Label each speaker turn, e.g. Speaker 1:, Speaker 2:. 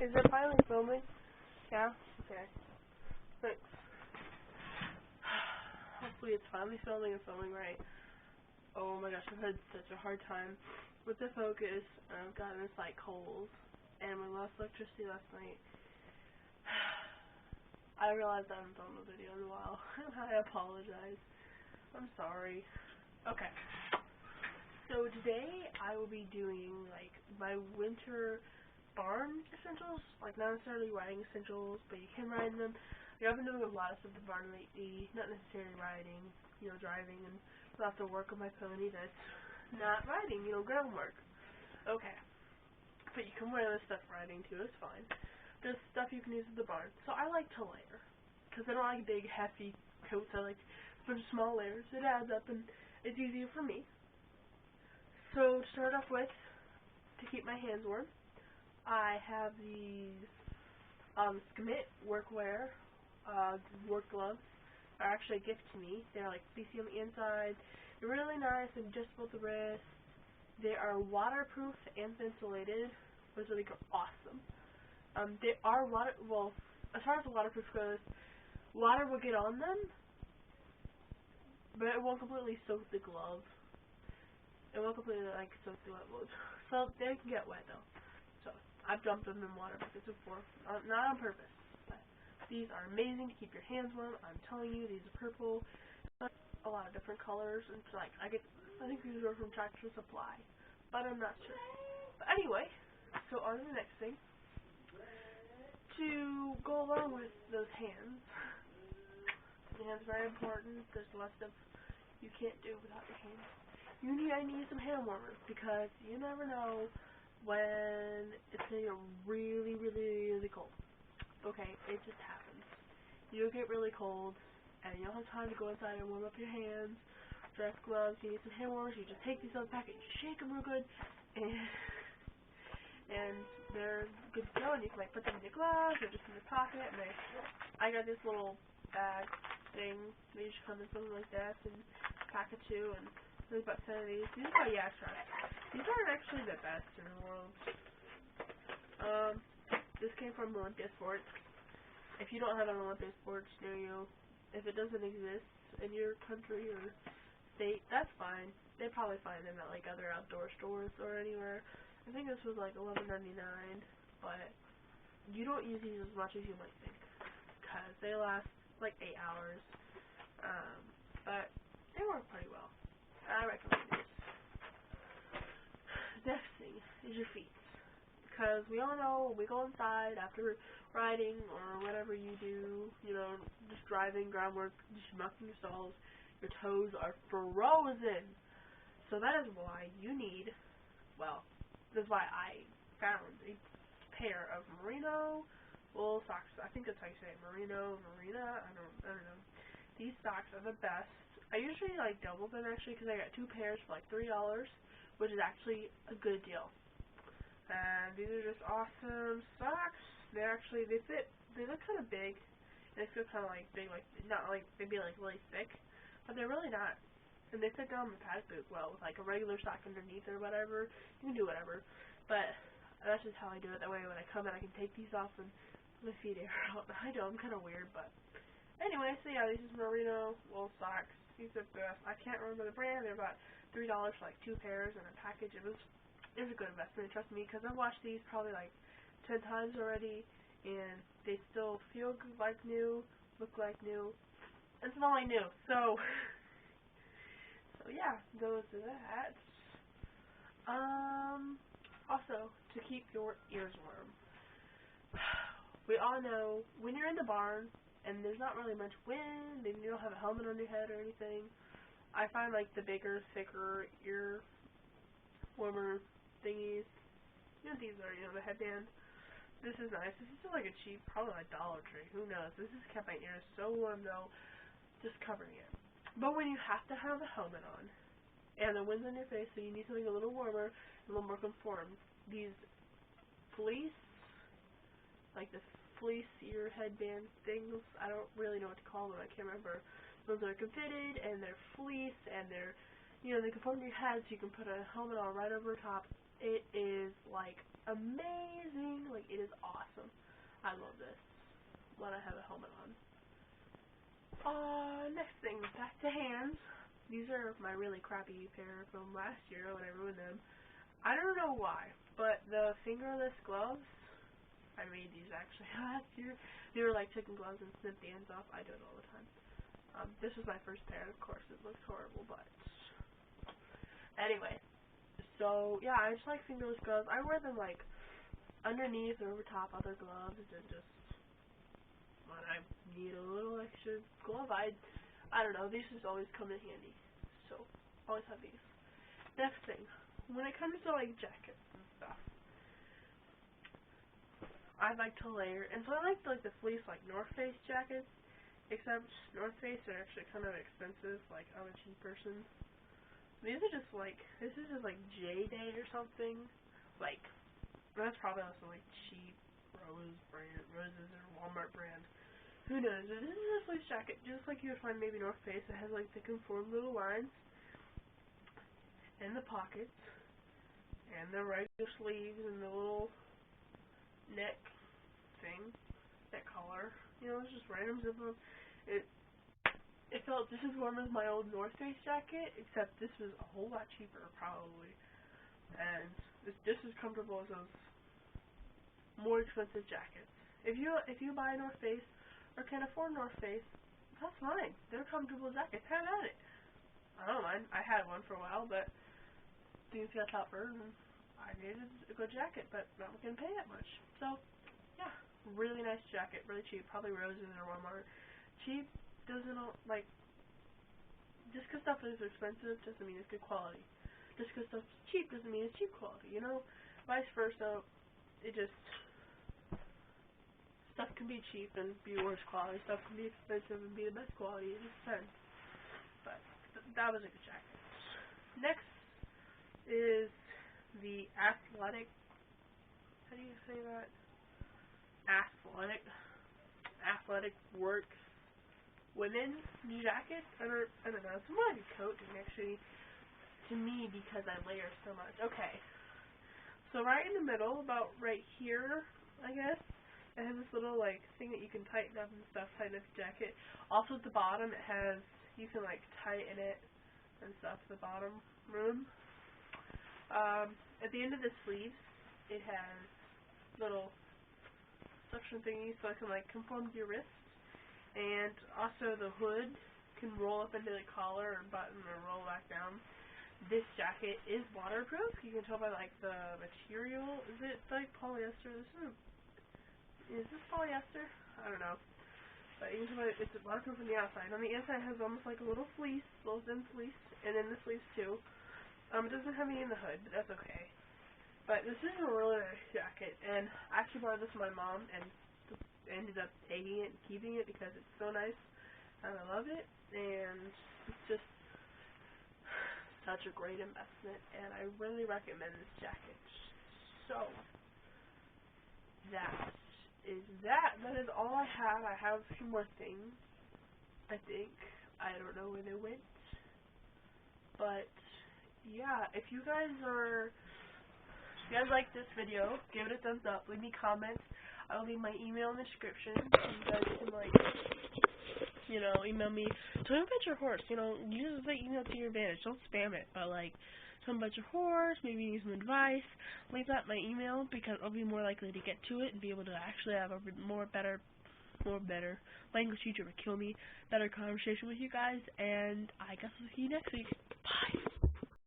Speaker 1: Is it finally filming? Yeah? Okay. Thanks. Hopefully it's finally filming and filming right. Oh my gosh, I've had such a hard time with the focus. I've gotten this like cold. And we lost electricity last night. I realized I haven't filmed a video in a while. I apologize. I'm sorry. Okay. So today I will be doing like my winter barn essentials, like not necessarily riding essentials, but you can ride them. Like, I've been doing a lot of stuff at the barn lately, not necessarily riding, driving, and lots of work on my pony that's not riding, groundwork. Okay. But you can wear this stuff riding too, it's fine. There's stuff you can use at the barn. So I like to layer, because I don't like big, hefty coats. I like some small layers. It adds up, and it's easier for me. So to start off with, to keep my hands warm, I have these Skimit workwear work gloves. Are actually a gift to me. They're like fleecy on the inside. They're really nice and adjustable at the wrist. They are waterproof and insulated, which I think are awesome. They are as far as the waterproof goes, water will get on them, but it won't completely soak the glove. It won't completely soak the glove. So they can get wet though. So I've dumped them in water buckets before, not on purpose. But these are amazing to keep your hands warm. I'm telling you, these are purple, a lot of different colors, and it's I think these are from Tractor Supply, but I'm not sure. But anyway, so on to the next thing. To go along with those hands, the hands are very important. There's a lot of stuff you can't do without your hands. I need some hand warmers, because you never know when it's going to get really, really, really cold. Okay, it just happens. You'll get really cold, and you don't have time to go inside and warm up your hands, dress gloves, you need some hand warmers. You just take these out of the packet, you shake them real good, and they're good to go, and you can put them in your gloves or just in your pocket. And I got this little bag thing. They usually come in something like that, and pack of 2, and there's about 10 of these. These are by Yaktrax. These aren't actually the best in the world. This came from Olympia Sports. If you don't have an Olympia Sports near you, if it doesn't exist in your country or state, that's fine. They probably find them at other outdoor stores or anywhere. I think this was $11.99, but you don't use these as much as you might think, because they last 8 hours. But they work pretty well. I recommend these. Next thing is your feet, because we all know when we go inside after riding or whatever you do, just driving, groundwork, just mucking your stalls, your toes are frozen. So that is why you need, this is why I found a pair of merino wool socks. I think that's how you say it, merino, I don't know. These socks are the best. I usually double them actually, because I got 2 pairs for $3, which is actually a good deal. And these are just awesome socks. They fit. They look kind of big. They feel kind of big, not they'd be really thick, but they're really not. And they fit down the pad boot well with a regular sock underneath or whatever. You can do whatever, but that's just how I do it. That way when I come in, I can take these off and my feet air out. I know I'm kind of weird, but anyway. So yeah, these is merino wool socks. These are best. I can't remember the brand. They're about $3 for 2 pairs and a package. It was a good investment. Trust me, because I've washed these probably 10 times already, and they still feel good, like new, look like new, and smell like new. So yeah, those are that. Also, to keep your ears warm. We all know when you're in the barn and there's not really much wind and you don't have a helmet on your head or anything, I find the bigger, thicker ear warmer thingies. These are, the headband. This is nice. This is still a cheap, probably Dollar Tree. Who knows? This has kept my ears so warm though, just covering it. But when you have to have a helmet on, and the wind's on your face, so you need something a little warmer, a little more conformed, these fleece, the fleece ear headband things, I don't really know what to call them, I can't remember. Those are fitted, and they're fleece, and they're, they conform to your head, so you can put a helmet on right over top. It is like amazing. Like it is awesome. I love this when I have a helmet on. Next thing, back to hands. These are my really crappy pair from last year when I ruined them. I don't know why, but the fingerless gloves, I made these actually last year. They were like chicken gloves and snip the ends off. I do it all the time. This was my first pair, of course. It looks horrible, but anyway. So yeah, I just like fingerless gloves. I wear them like underneath or over top other gloves, and just when I need a little extra glove, I don't know. These just always come in handy. So always have these. Next thing, when it comes to like jackets and stuff, I like to layer, and so I like the fleece like North Face jackets, except North Face are actually kind of expensive. Like I'm a cheap person. These are just like, this is just like J-Day or something. Like that's probably also like cheap roses or Walmart brand. Who knows? This is a fleece jacket, just like you would find maybe North Face. It has like the conformed little lines in the pockets and the regular sleeves and the little neck thing, that collar. You know, it's just random zip up. It felt just as warm as my old North Face jacket, except this was a whole lot cheaper probably, and it's just as comfortable as those more expensive jackets. If you buy North Face or can afford North Face, that's fine. They're comfortable jackets. Have at it. I don't mind. I had one for a while, but things got tougher, and I needed a good jacket, but not going to pay that much. So, yeah, really nice jacket, really cheap. Probably Roses or Walmart. Cheap doesn't, like, just because stuff is expensive doesn't mean it's good quality. Just because stuff's cheap doesn't mean it's cheap quality, you know? Vice versa, it just, stuff can be cheap and be worse quality. Stuff can be expensive and be the best quality. It just depends. But that was a good jacket. Next is the Athletic, how do you say that? Athletic Works women's jacket. I don't know. It's more like a coat than actually to me because I layer so much. Okay. So right in the middle, about right here, I guess, it has this little like thing that you can tighten up and stuff, tighten up your jacket. Also at the bottom it has, you can like tighten it and stuff, the bottom room. At the end of the sleeves, it has little suction thingies so it can like conform to your wrist. And also the hood can roll up into the collar or button or roll back down. This jacket is waterproof. You can tell by like the material. Is it like polyester? Is this polyester? I don't know. But you can tell by it's waterproof on the outside. On the inside it has almost like a little fleece, little thin fleece, and then the sleeves too. It doesn't have any in the hood, but that's okay. But this is a really nice jacket, and I actually borrowed this from my mom and ended up taking it and keeping it because it's so nice and I love it, and it's just such a great investment, and I really recommend this jacket. So that is that. That is all I have. I have a few more things, I think. I don't know where they went, but yeah, if you guys like this video, give it a thumbs up, leave me comments. I'll leave my email in the description so you guys can, like, you know, email me. Tell me about your horse, you know, use the email to your advantage. Don't spam it, but, like, tell me about your horse, maybe you need some advice. Leave that in my email because I'll be more likely to get to it and be able to actually have a better, language teacher would kill me, better conversation with you guys, and I guess I'll see you next week.